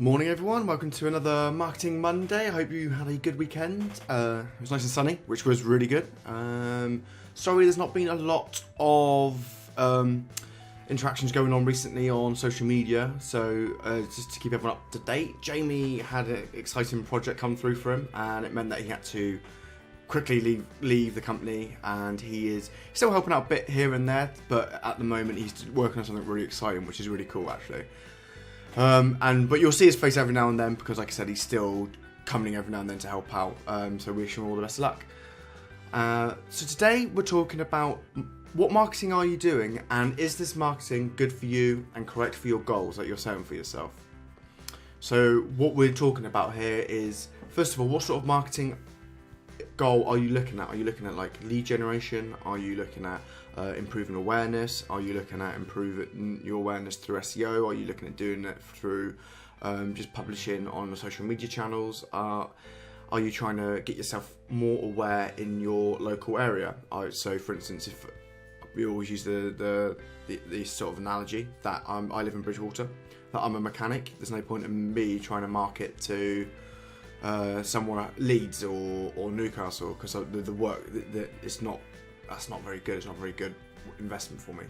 Morning everyone, welcome to another Marketing Monday. I hope you had a good weekend. It was nice and sunny, which was really good. Sorry there's not been a lot of interactions going on recently on social media, so just to keep everyone up to date, Jamie had an exciting project come through for him and it meant that he had to quickly leave the company, and he is still helping out a bit here and there, but at the moment he's working on something really exciting, which is really cool actually. But you'll see his face every now and then because, like I said, he's still coming every now and then to help out. So we wish him all the best of luck. So today we're talking about what marketing are you doing, and is this marketing good for you and correct for your goals that you're setting for yourself? So what we're talking about here is, first of all, what sort of marketing goal are you looking at? Are you looking at like lead generation? Are you looking at improving awareness? Are you looking at improving your awareness through SEO? Are you looking at doing it through just publishing on the social media channels? Are you trying to get yourself more aware in your local area? So for instance, if we always use the sort of analogy that I live in Bridgewater, that I'm a mechanic, there's no point in me trying to market to somewhere at Leeds or Newcastle, because the work that's not very good. It's not a very good investment for me.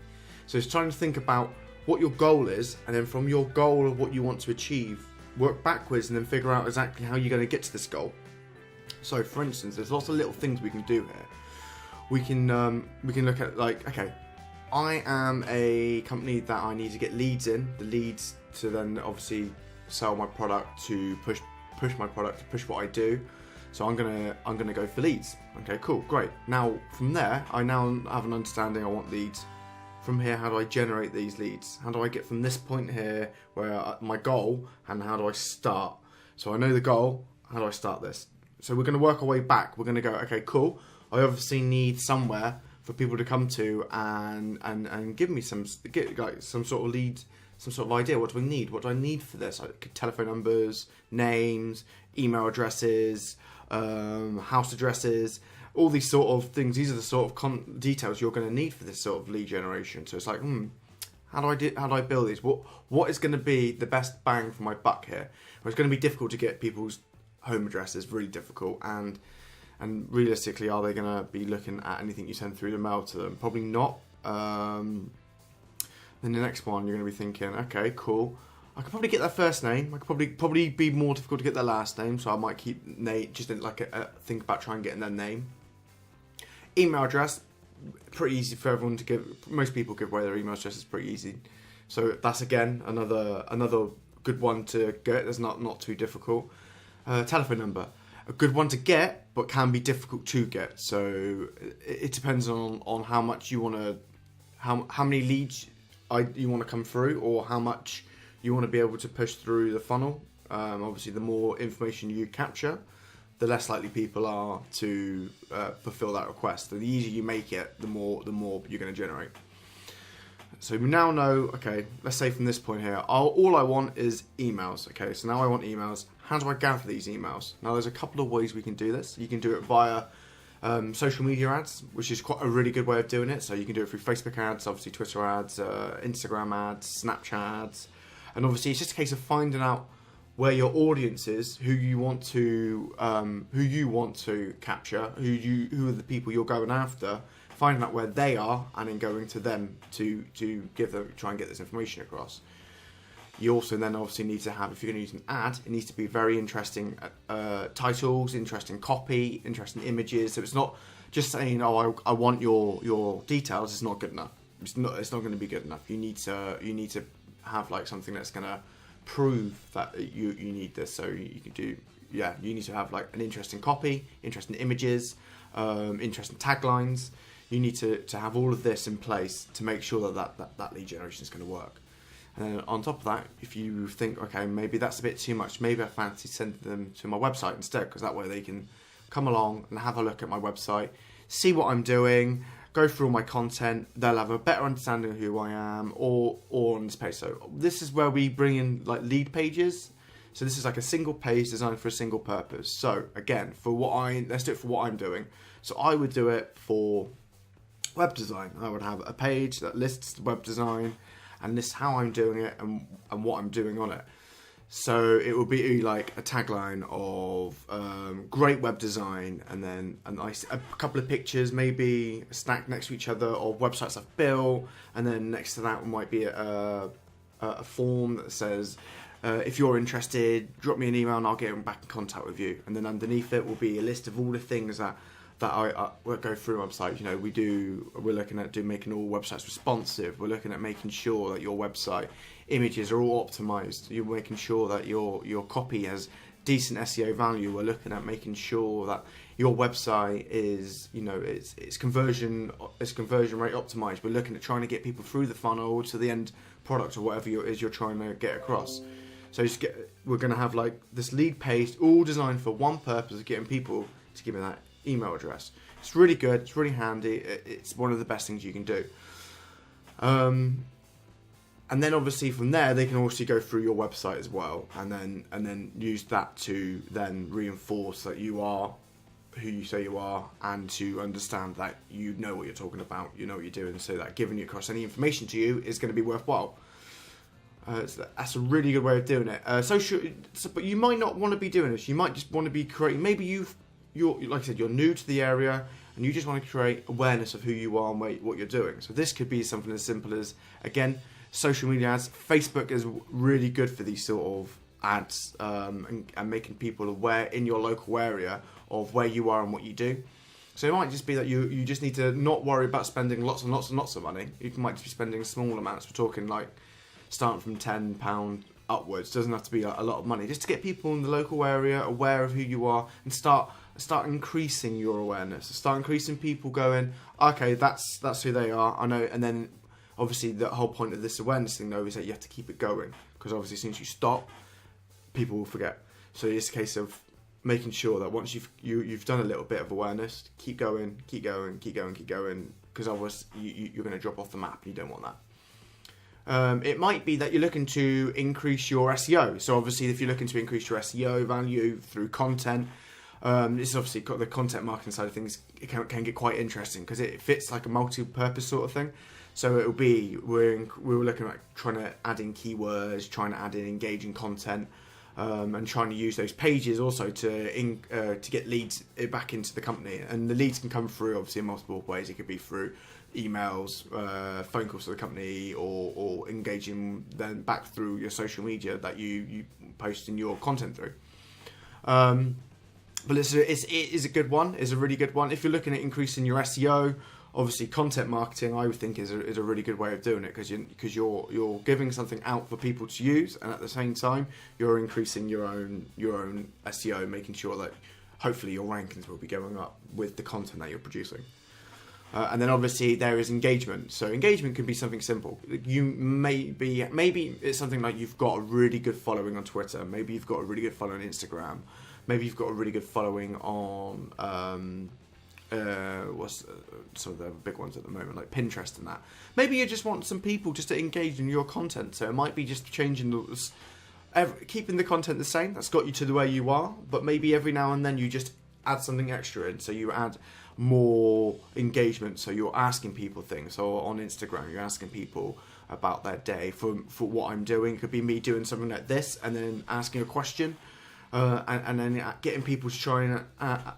So it's trying to think about what your goal is, and then from your goal of what you want to achieve, work backwards and then figure out exactly how you're going to get to this goal. So for instance, there's lots of little things we can do here. We can look at, like, okay, I am a company that I need to get leads in, the leads to then obviously sell my product, to push my product, to push what I do. So I'm gonna go for leads. Okay, cool, great. Now from there, I now have an understanding. I want leads. From here, how do I generate these leads? How do I get from this point here, where my goal, and how do I start? So I know the goal. How do I start this? So we're gonna work our way back. We're gonna go, okay, cool. I obviously need somewhere for people to come to and give me some sort of lead, some sort of idea. What do we need? What do I need for this? Like telephone numbers, names, email addresses, house addresses, all these sort of things. These are the sort of details you're going to need for this sort of lead generation. So it's like, how do I build these? What is going to be the best bang for my buck here? Well, it's going to be difficult to get people's home addresses, really difficult, and realistically, are they going to be looking at anything you send through the mail to them? Probably not. Then the next one, you're going to be thinking, okay, cool. I could probably get their first name. I could probably be more difficult to get their last name, so I might keep just like think about trying getting their name. Email address, pretty easy for everyone to give. Most people give away their email address. It's pretty easy. So that's again another good one to get. That's not too difficult. Telephone number, a good one to get, but can be difficult to get. So it depends on how much you want to, how many leads you want to come through, or how much you want to be able to push through the funnel. Obviously, the more information you capture, the less likely people are to fulfill that request. So the easier you make it, the more you're going to generate. So we now know, okay, let's say from this point here, all I want is emails. Okay, so now I want emails. How do I gather these emails? Now there's a couple of ways we can do this. You can do it via social media ads, which is quite a really good way of doing it. So you can do it through Facebook ads, obviously Twitter ads, Instagram ads, Snapchat ads. And obviously, it's just a case of finding out where your audience is, who you want to capture, who are the people you're going after, finding out where they are, and then going to them to try and get this information across. You also then obviously need to have, if you're going to use an ad, it needs to be very interesting titles, interesting copy, interesting images. So it's not just saying, oh, I want your details. It's not good enough. It's not going to be good enough. You need to have like something that's going to prove that you need this. So you can do, you need to have like an interesting copy, interesting images, interesting taglines. You need to have all of this in place to make sure that lead generation is going to work. And then on top of that, if you think, okay, maybe that's a bit too much, maybe I fancy sending them to my website instead, because that way they can come along and have a look at my website, see what I'm doing, go through all my content. They'll have a better understanding of who I am, or on this page. So this is where we bring in like lead pages. So this is like a single page designed for a single purpose. So again, let's do it for what I'm doing. So I would do it for web design. I would have a page that lists the web design and lists how I'm doing it and what I'm doing on it. So it will be like a tagline of great web design, and then a couple of pictures, maybe stacked next to each other, of websites I've built, and then next to that might be a form that says, if you're interested, drop me an email and I'll get back in contact with you. And then underneath it will be a list of all the things that I will go through websites. You know, we're looking at making all websites responsive. We're looking at making sure that your website images are all optimized. You're making sure that your copy has decent SEO value. We're looking at making sure that your website is, you know, it's conversion rate optimized. We're looking at trying to get people through the funnel to the end product or whatever you're trying to get across. So we're going to have like this lead page all designed for one purpose of getting people to give me that email address. It's really good. It's really handy. It's one of the best things you can do. And then obviously from there they can also go through your website as well, and then use that to then reinforce that you are who you say you are, and to understand that you know what you're talking about, you know what you're doing, so that giving you across any information to you is going to be worthwhile. So that's a really good way of doing it. But you might not want to be doing this. You might just want to be creating. Maybe you're like I said, you're new to the area and you just want to create awareness of who you are and what you're doing. So this could be something as simple as, again, social media ads. Facebook is really good for these sort of ads, and making people aware in your local area of where you are and what you do. So it might just be that you just need to not worry about spending lots and lots and lots of money. You might just be spending small amounts. We're talking like starting from £10 upwards. Doesn't have to be a lot of money, just to get people in the local area aware of who you are and start increasing your awareness. Start increasing people going, okay, that's who they are, I know. And then obviously the whole point of this awareness thing though is that you have to keep it going, because obviously as soon as you stop, people will forget. So it's a case of making sure that once you've done a little bit of awareness, keep going, because otherwise you're going to drop off the map. You don't want that. It might be that you're looking to increase your SEO. So obviously if you're looking to increase your SEO value through content, this is obviously got the content marketing side of things. It can get quite interesting because it fits like a multi-purpose sort of thing. So it'll be we're looking at trying to add in keywords, trying to add in engaging content, and trying to use those pages also to get leads back into the company. And the leads can come through obviously in multiple ways. It could be through emails, phone calls to the company, or engaging then back through your social media that you post in your content through. But it is a good one. It's a really good one. If you're looking at increasing your SEO, obviously content marketing, I would think is a really good way of doing it, because you're giving something out for people to use, and at the same time you're increasing your own SEO, making sure that hopefully your rankings will be going up with the content that you're producing. And then obviously there is engagement. So engagement can be something simple. You maybe it's something like you've got a really good following on Twitter. Maybe you've got a really good following on Instagram. Maybe you've got a really good following on what's some of the big ones at the moment, like Pinterest and that. Maybe you just want some people just to engage in your content. So it might be just changing those, keeping the content the same. That's got you to the way you are. But maybe every now and then you just add something extra in. So you add more engagement. So you're asking people things. So on Instagram, you're asking people about their day. For what I'm doing, it could be me doing something like this and then asking a question, and then getting people to try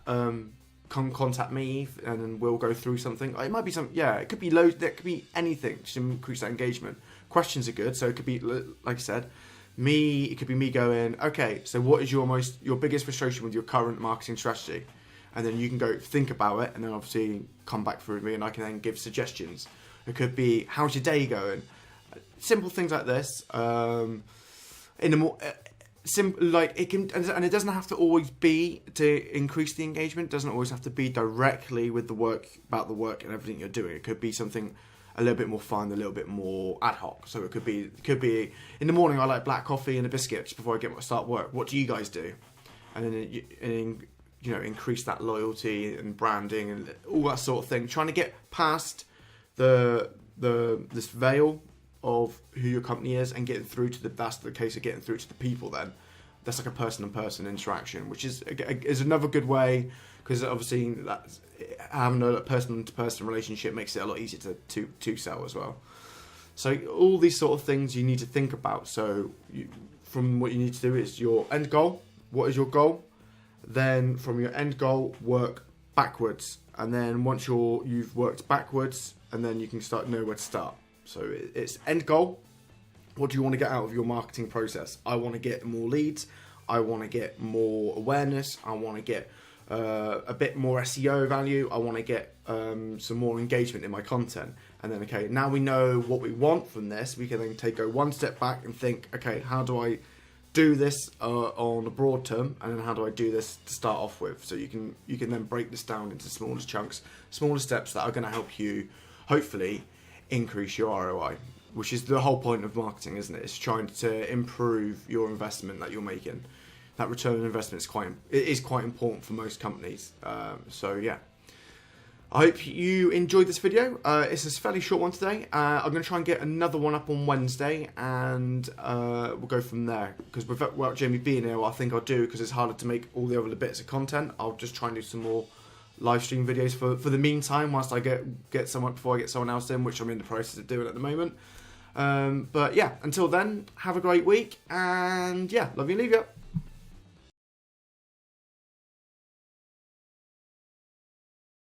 and contact me, and then we'll go through something. It might be something, yeah, it could be loads, that could be anything to increase that engagement. Questions are good, so it could be, like I said, it could be me going, okay, so what is your biggest frustration with your current marketing strategy? And then you can go think about it, and then obviously come back through me, and I can then give suggestions. It could be, how's your day going? Simple things like this. In a more simple, like it can, and it doesn't have to always be to increase the engagement. It doesn't always have to be directly with the work, about the work and everything you're doing. It could be something a little bit more fun, a little bit more ad hoc. So it could be in the morning I like black coffee and a biscuit just before I start work. What do you guys do? And then increase that loyalty and branding and all that sort of thing. Trying to get past this veil of who your company is and getting through to that's the case of getting through to the people. Then that's like a person-to-person interaction, which is another good way, because obviously that's, having a person-to-person relationship makes it a lot easier to sell as well. So all these sort of things you need to think about. So from what you need to do is your end goal. What is your goal? Then from your end goal, work backwards. And then once you've worked backwards, and then you can know where to start. So it's end goal. What do you want to get out of your marketing process? I want to get more leads. I want to get more awareness. I want to get a bit more SEO value. I want to get some more engagement in my content. And then, okay, now we know what we want from this. We can then go one step back and think, okay, how do I do this on a broad term, and then how do I do this to start off with? So you can then break this down into smaller chunks, smaller steps that are going to help you, hopefully, increase your ROI, which is the whole point of marketing, isn't it? It's trying to improve your investment that you're making. That return on investment is quite important for most companies. So yeah, I hope you enjoyed this video. It's a fairly short one today. I'm going to try and get another one up on Wednesday, and we'll go from there. Because without Jamie being here, I think I'll do, because it's harder to make all the other bits of content. I'll just try and do some more live stream videos for the meantime, whilst I get someone, before I get someone else in, which I'm in the process of doing at the moment. But yeah, until then, have a great week, and yeah, love you and leave you.